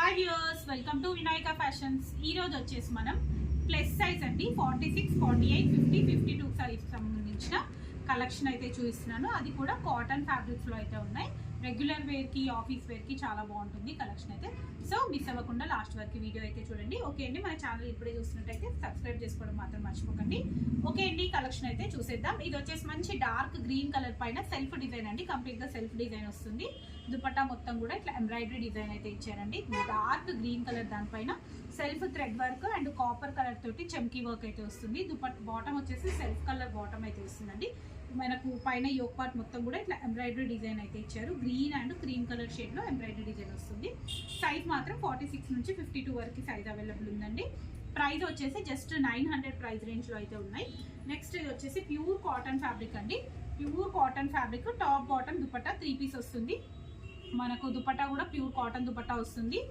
Hi viewers, welcome to Vinayaka fashions. ఈ రోజు వచ్చేసి మనం ప్లస్ సైజ్ అండి 46, 48, 50, 52 సైజ్ సంబంధించిన కలెక్షన్ అయితే చూపిస్తున్నాను. అది కూడా కాటన్ ఫ్యాబ్రిక్స్లో అయితే ఉన్నాయి. రెగ్యులర్ వేర్కి, ఆఫీస్ వేర్కి చాలా బాగుంటుంది కలెక్షన్ అయితే. సో మిస్ అవ్వకుండా లాస్ట్ వరకు వీడియో అయితే చూడండి. ఓకే అండి, మన ఛానల్ ఇప్పుడే చూస్తున్నట్టయితే సబ్స్క్రైబ్ చేసుకోవడం మాత్రం మర్చిపోకండి. ఓకే అండి, కలెక్షన్ అయితే చూసేద్దాం. ఇది వచ్చేసి మంచి డార్క్ గ్రీన్ కలర్ పైన సెల్ఫ్ డిజైన్ అండి. కంప్లీట్గా సెల్ఫ్ డిజైన్ వస్తుంది. దుపట్టా మొత్తం కూడా ఇట్లా ఎంబ్రాయిడరీ డిజైన్ అయితే ఇచ్చారండి. డార్క్ గ్రీన్ కలర్ దానిపైన self thread work and copper colour తోటి చమ్కీ వర్క్ అయితే వస్తుంది. బాటమ్ వచ్చేసి సెల్ఫ్ కలర్ బాటమ్ అయితే వస్తుందండి. మనకు పైన యోక్ పార్ట్ మొత్తం కూడా ఇట్లా ఎంబ్రాయిడరీ డిజైన్ అయితే ఇచ్చారు. Green and cream colour shade లో ఎంబ్రాయిడరీ డిజైన్ వస్తుంది. సైజ్ మాత్రం 46 నుంచి 52 వరకు సైజ్ అవైలబుల్ ఉందండి. ప్రైస్ వచ్చేసి జస్ట్ 900 ప్రైస్ రేంజ్ లో అయితే ఉన్నాయి. నెక్స్ట్ ఇది వచ్చేసి ప్యూర్ కాటన్ ఫ్యాబ్రిక్ అండి. Pure cotton fabric, top bottom dupatta 3 piece వస్తుంది. మనకు దుపట్టా కూడా ప్యూర్ కాటన్ దుపట్టా వస్తుంది.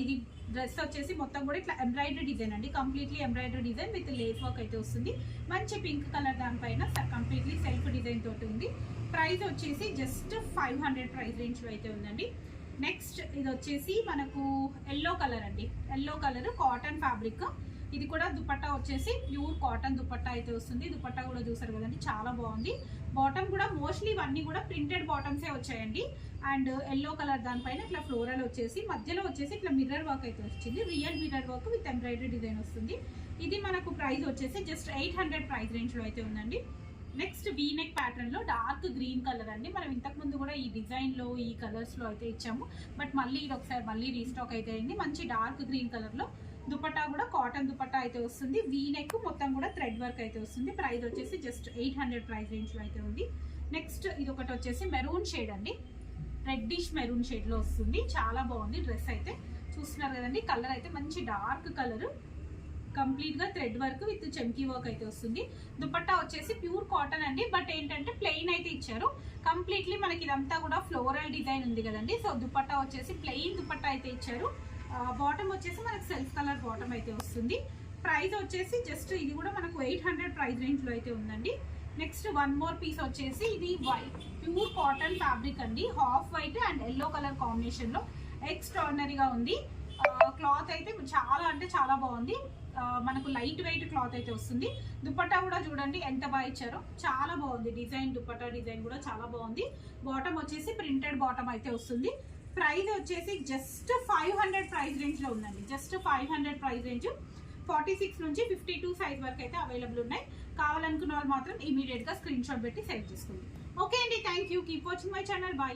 ఇది డ్రెస్ వచ్చేసి మొత్తం కూడా ఇట్లా ఎంబ్రాయిడరీ డిజైన్ అండి. Completely embroidery design with lace work అయితే వస్తుంది. మంచి పింక్ కలర్ దానిపైన కంప్లీట్లీ సెల్ఫ్ డిజైన్ తోటి ఉంది. ప్రైస్ వచ్చేసి జస్ట్ 500 ప్రైస్ రేంజ్ లో అయితే ఉందండి. నెక్స్ట్ ఇది వచ్చేసి మనకు ఎల్లో కలర్ అండి. Yellow colour cotton fabric. ఇది కూడా దుపట్టా వచ్చేసి ప్యూర్ కాటన్ దుపట్టా అయితే వస్తుంది. దుపట్టా కూడా చూసారు కదండి, చాలా బాగుంది. బాటమ్ కూడా మోస్ట్లీ ఇవన్నీ కూడా ప్రింటెడ్ బాటమ్సే వచ్చాయండి. అండ్ ఎల్లో కలర్ దానిపైన ఇట్లా ఫ్లోరల్ వచ్చేసి మధ్యలో వచ్చేసి ఇట్లా మిర్రర్ వర్క్ అయితే వచ్చింది. Real mirror work with embroidery design వస్తుంది. ఇది మనకు ప్రైస్ వచ్చేసి జస్ట్ 800 ప్రైస్ రేంజ్ లో అయితే ఉందండి. నెక్స్ట్ వీ నెక్ ప్యాటర్న్ లో డార్క్ గ్రీన్ కలర్ అండి. మనం ఇంతకు ముందు కూడా ఈ డిజైన్ లో ఈ కలర్స్ లో అయితే ఇచ్చాము, బట్ మళ్ళీ ఇది ఒకసారి మళ్ళీ రీస్టాక్ అయితే అయింది. మంచి డార్క్ గ్రీన్ కలర్ లో దుపట్టా కూడా కాటన్ దుపట్టా అయితే వస్తుంది. వీ నెక్ మొత్తం కూడా థ్రెడ్ వర్క్ అయితే వస్తుంది. ప్రైస్ వచ్చేసి జస్ట్ 800 ప్రైస్ రేంజ్ లో అయితే ఉంది. నెక్స్ట్ ఇది ఒకటి వచ్చేసి మెరూన్ షేడ్ అండి. రెడ్డిష్ మెరూన్ షేడ్ లో వస్తుంది. చాలా బాగుంది డ్రెస్ అయితే. చూస్తున్నారు కదండి, కలర్ అయితే మంచి డార్క్ కలర్, కంప్లీట్ గా థ్రెడ్ వర్క్ విత్ చమ్కీ వర్క్ అయితే వస్తుంది. దుపట్టా వచ్చేసి ప్యూర్ కాటన్ అండి, బట్ ఏంటంటే ప్లెయిన్ అయితే ఇచ్చారు. కంప్లీట్లీ మనకి ఇదంతా కూడా ఫ్లోరల్ డిజైన్ ఉంది కదండి. సో దుపట్టా వచ్చేసి ప్లెయిన్ దుపట్టా అయితే ఇచ్చారు. బాటమ్ వచ్చేసి మనకు సెల్ఫ్ కలర్ బాటమ్ అయితే వస్తుంది. ప్రైస్ వచ్చేసి జస్ట్ ఇది కూడా మనకు 800 ప్రైస్ రేంజ్ లో అయితే ఉందండి. నెక్స్ట్ వన్ మోర్ పీస్ వచ్చేసి ఇది వైట్ ప్యూర్ కాటన్ ఫ్యాబ్రిక్ అండి. Half white and yellow colour combination లో ఎక్స్ట్రాడినరీగా ఉంది. క్లాత్ అయితే చాలా అంటే చాలా బాగుంది. మనకు లైట్ వెయిట్ క్లాత్ అయితే వస్తుంది. దుపట్టా కూడా చూడండి ఎంత బాగా ఇచ్చారో, చాలా బాగుంది డిజైన్. దుపట్టా డిజైన్ కూడా చాలా బాగుంది. బాటమ్ వచ్చేసి ప్రింటెడ్ బాటమ్ అయితే వస్తుంది. ప్రైస్ వచ్చేసి జస్ట్ 500 ప్రైస్ రేంజ్ లో ఉందండి. Just 500 price range. 46 నుంచి 52 సైజ్ వరకు అయితే అవైలబుల్ ఉన్నాయి. కావాలనుకున్న వాళ్ళు మాత్రం ఇమీడియట్ గా స్క్రీన్ షాట్ పెట్టి సేవ్ చేసుకోండి. ఓకే అండి, thank you. Keep watching my channel. Bye.